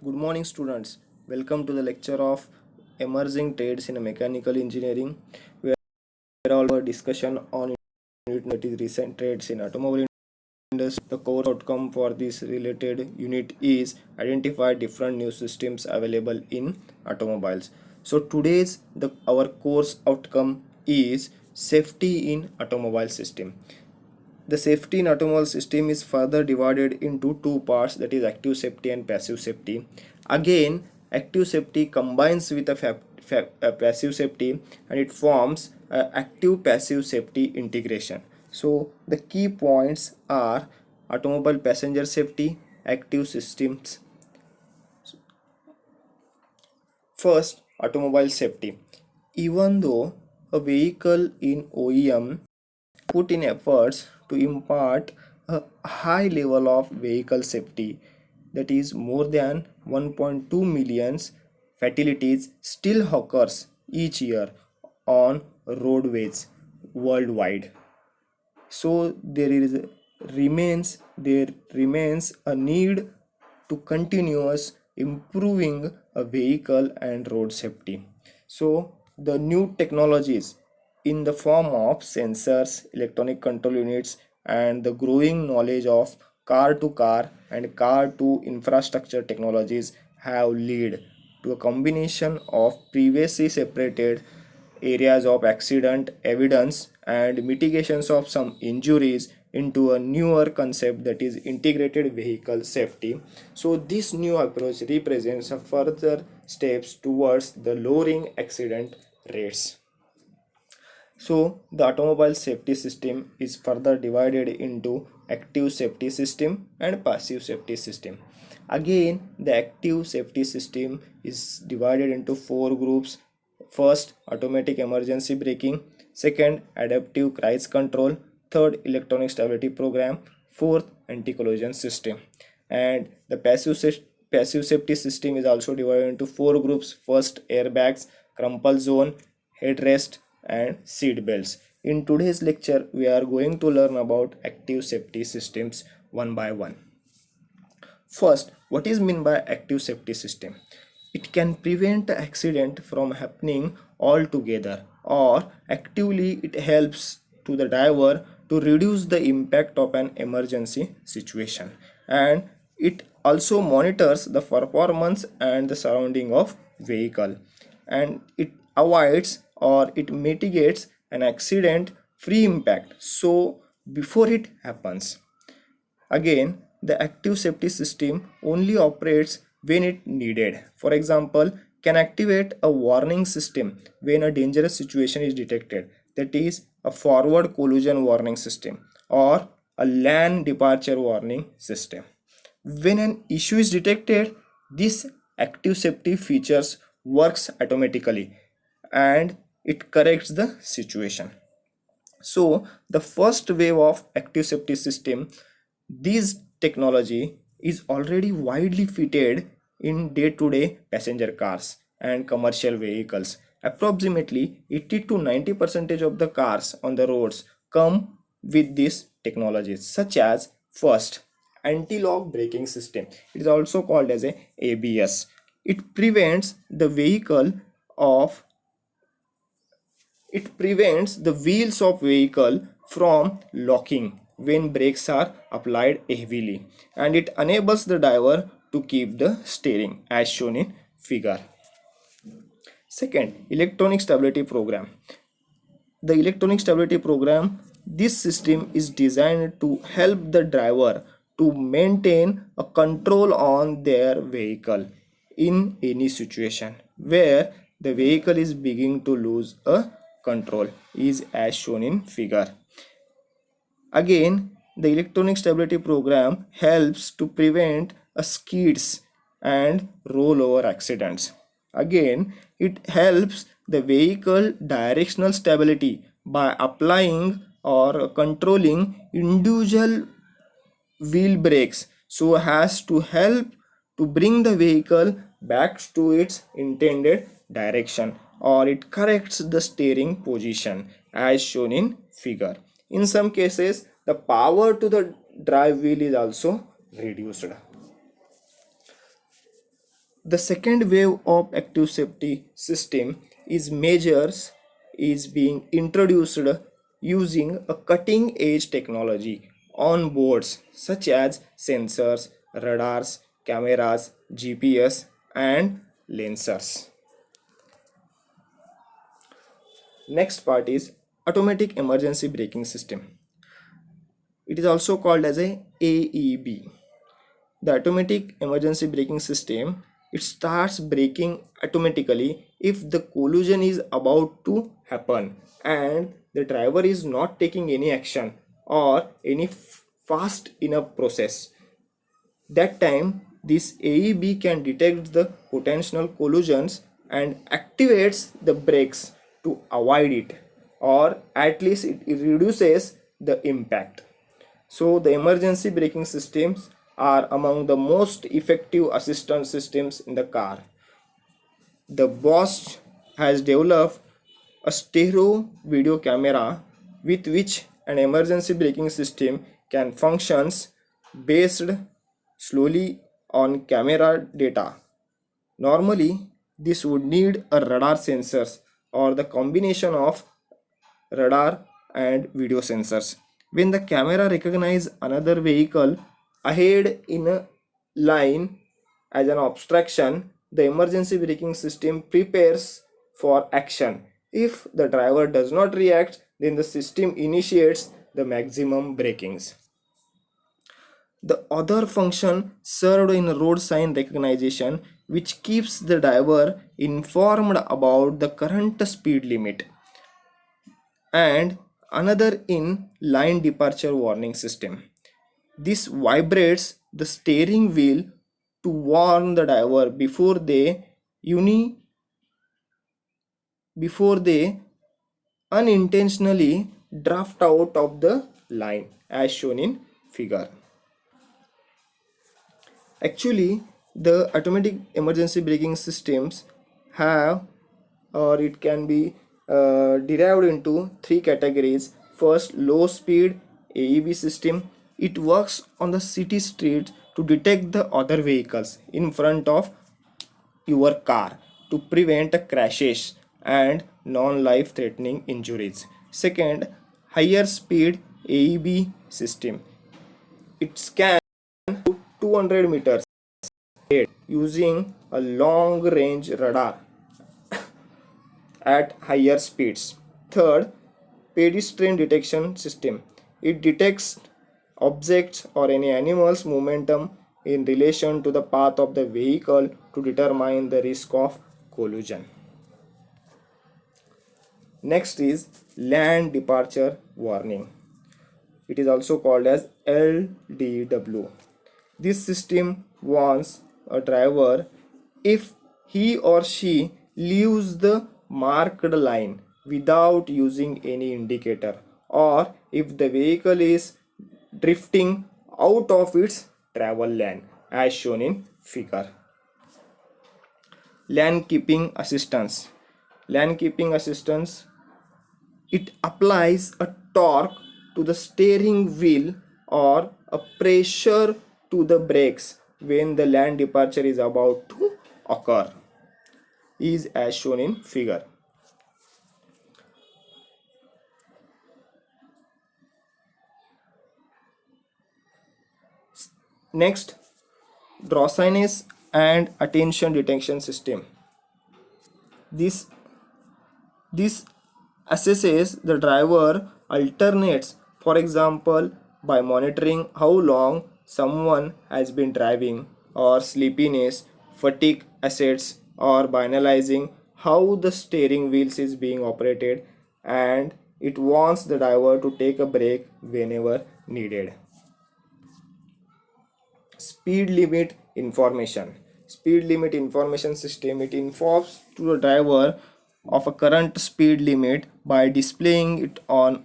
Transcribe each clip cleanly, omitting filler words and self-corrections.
Good morning, students. Welcome to the lecture of Emerging Trades in Mechanical Engineering, where our discussion on unit that is recent trades in automobile industry. The core outcome for this related unit is identify different new systems available in automobiles. So today's our course outcome is safety in automobile system. The safety in automobile system is further divided into two parts, that is active safety and passive safety. Again, active safety combines with a passive safety and it forms a active passive safety integration. So the key points are automobile passenger safety, active systems. First, automobile safety. Even though a vehicle in OEM put in efforts to impart a high level of vehicle safety, that is more than 1.2 million fatalities still occurs each year on roadways worldwide. So there remains a need to continuous improving a vehicle and road safety. So the new technologies in the form of sensors, electronic control units, and the growing knowledge of car to car and car to infrastructure technologies have led to a combination of previously separated areas of accident evidence and mitigations of some injuries into a newer concept, that is integrated vehicle safety. So this new approach represents a further steps towards the lowering accident rates. So the automobile safety system is further divided into active safety system and passive safety system. Again, the active safety system is divided into four groups. First, automatic emergency braking. Second, adaptive cruise control. Third, electronic stability program. Fourth, anti-collision system. And the passive safety system is also divided into four groups. First, airbags, crumple zone, headrest, and seat belts. In today's lecture, we are going to learn about active safety systems one by one. First, what is meant by active safety system? It can prevent the accident from happening altogether, or actively it helps to the driver to reduce the impact of an emergency situation, and it also monitors the performance and the surrounding of vehicle, and it avoids or it mitigates an accident free impact so before it happens. Again, the active safety system only operates when it needed. For example, can activate a warning system when a dangerous situation is detected, that is a forward collision warning system or a lane departure warning system. When an issue is detected, this active safety features works automatically and it corrects the situation. So the first wave of active safety system, this technology is already widely fitted in day-to-day passenger cars and commercial vehicles. Approximately 80 to 90 percentage of the cars on the roads come with this technology, such as first, anti-lock braking system. It is also called as a ABS. It prevents the vehicle of it prevents the wheels of vehicle from locking when brakes are applied heavily, and it enables the driver to keep the steering as shown in figure. Second, electronic stability program. The electronic stability program, this system is designed to help the driver to maintain a control on their vehicle in any situation where the vehicle is beginning to lose a control, is as shown in figure. Again, the electronic stability program helps to prevent skids and rollover accidents. Again, it helps the vehicle directional stability by applying or controlling individual wheel brakes so as to help to bring the vehicle back to its intended direction, or it corrects the steering position as shown in figure. In some cases, the power to the drive wheel is also reduced. The second wave of active safety system is measures is being introduced using a cutting edge technology on boards such as sensors, radars, cameras, GPS and lasers. Next part is automatic emergency braking system. It is also called as a AEB. The automatic emergency braking system, it starts braking automatically if the collision is about to happen and the driver is not taking any action or any fast enough process. That time this AEB can detect the potential collisions and activates the brakes to avoid it, or at least it reduces the impact. So the emergency braking systems are among the most effective assistance systems in the car. The Bosch has developed a stereo video camera with which an emergency braking system can functions based slowly on camera data. Normally, this would need a radar sensors or the combination of radar and video sensors. When the camera recognizes another vehicle ahead in a line as an obstruction, the emergency braking system prepares for action. If the driver does not react, then the system initiates the maximum brakings. The other function served in road sign recognition, which keeps the driver informed about the current speed limit, and another in line departure warning system. This vibrates the steering wheel to warn the driver before they unintentionally draft out of the line as shown in figure. Actually, the automatic emergency braking systems have, or it can be derived into three categories. First, low speed AEB system. It works on the city streets to detect the other vehicles in front of your car to prevent crashes and non-life threatening injuries. Second, higher speed AEB system. It scans 200 meters using a long range radar at higher speeds. Third, pedestrian detection system. It detects objects or any animal's momentum in relation to the path of the vehicle to determine the risk of collision. Next is land departure warning. It is also called as LDW. This system warns a driver if he or she leaves the marked line without using any indicator, or if the vehicle is drifting out of its travel lane as shown in figure. Lane keeping assistance. Lane keeping assistance, it applies a torque to the steering wheel or a pressure to the brakes when the lane departure is about to occur, is as shown in figure. Next, drowsiness and attention detection system. This this assesses the driver alternates, for example, by monitoring how long someone has been driving, or sleepiness, fatigue assets, or by analyzing how the steering wheels is being operated, and it wants the driver to take a break whenever needed. Speed limit information system, it informs to the driver of a current speed limit by displaying it on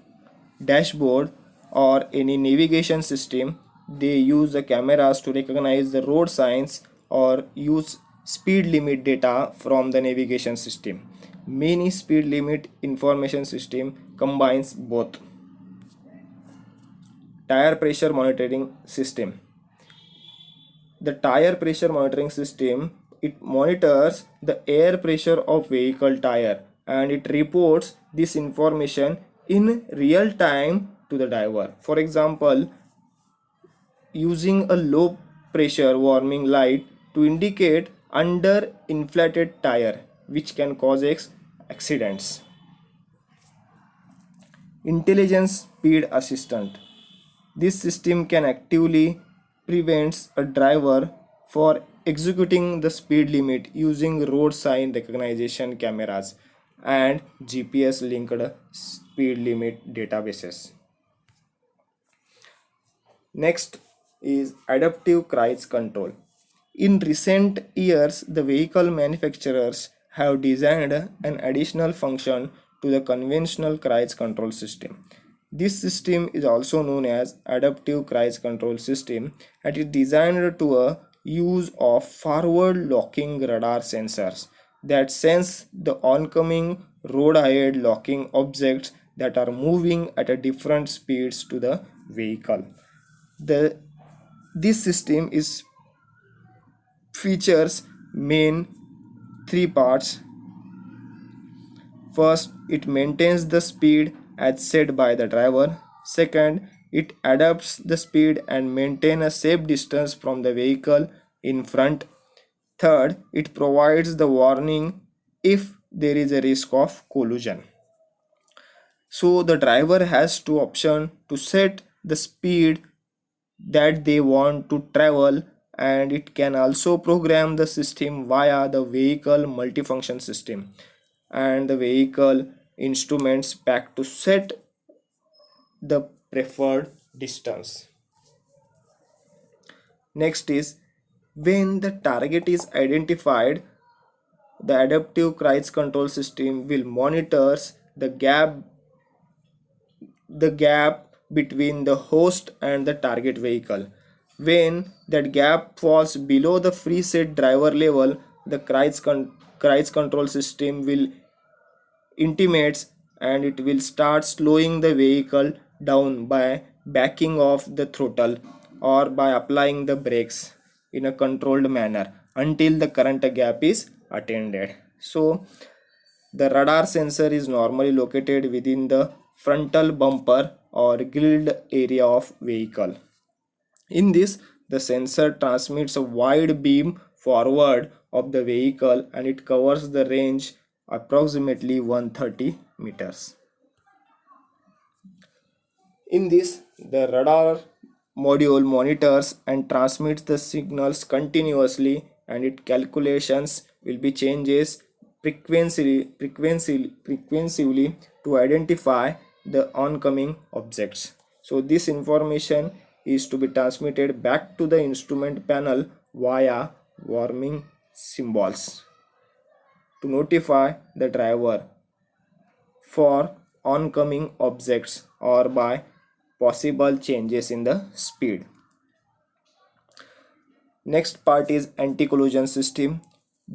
dashboard or any navigation system. They use the cameras to recognize the road signs or use speed limit data from the navigation system. Many speed limit information system combines both. Tire pressure monitoring system. The tire pressure monitoring system it monitors the air pressure of vehicle tire and it reports this information in real time to the driver. For example, using a low pressure warning light to indicate under inflated tire which can cause accidents. Intelligence speed assistant. This system can actively prevent a driver for executing the speed limit using road sign recognition cameras and GPS linked speed limit databases. Next is adaptive cruise control. In recent years, the vehicle manufacturers have designed an additional function to the conventional cruise control system. This system is also known as adaptive cruise control system and is designed to a use of forward locking radar sensors that sense the oncoming road ahead locking objects that are moving at a different speeds to the vehicle. The this system is features main three parts. First, it maintains the speed as set by the driver. Second, it adapts the speed and maintain a safe distance from the vehicle in front. Third, it provides the warning if there is a risk of collision. So the driver has two options to set the speed that they want to travel, and it can also program the system via the vehicle multifunction system and the vehicle instruments back to set the preferred distance. Next is when the target is identified, the adaptive cruise control system will monitors the gap between the host and the target vehicle. When that gap falls below the preset driver level, the cruise control system will intimates and it will start slowing the vehicle down by backing off the throttle or by applying the brakes in a controlled manner until the current gap is attained. So the radar sensor is normally located within the frontal bumper or grilled area of vehicle. In this, the sensor transmits a wide beam forward of the vehicle and it covers the range approximately 130 meters. In this, the radar module monitors and transmits the signals continuously and its calculations will be changes frequently to identify the oncoming objects. So this information is to be transmitted back to the instrument panel via warning symbols to notify the driver for oncoming objects or by possible changes in the speed. Next part is anti-collision system.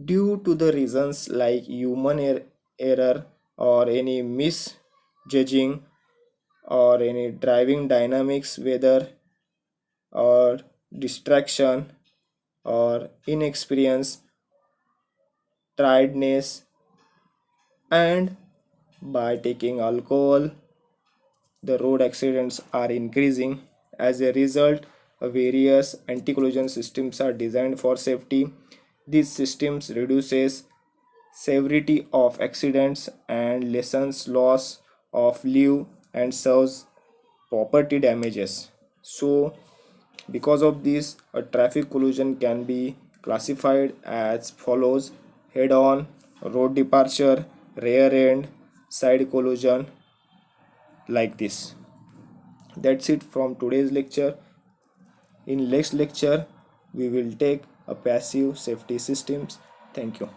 Due to the reasons like human error or any misjudging or any driving dynamics, weather or distraction or inexperience, tiredness, and by taking alcohol, the road accidents are increasing. As a result, various anti-collision systems are designed for safety. These systems reduces severity of accidents and lessens loss of life and serves property damages. So because of this, a traffic collision can be classified as follows: head on, road departure, rear end, side collision, like this. That's it from today's lecture. In next lecture, we will take a passive safety systems. Thank you.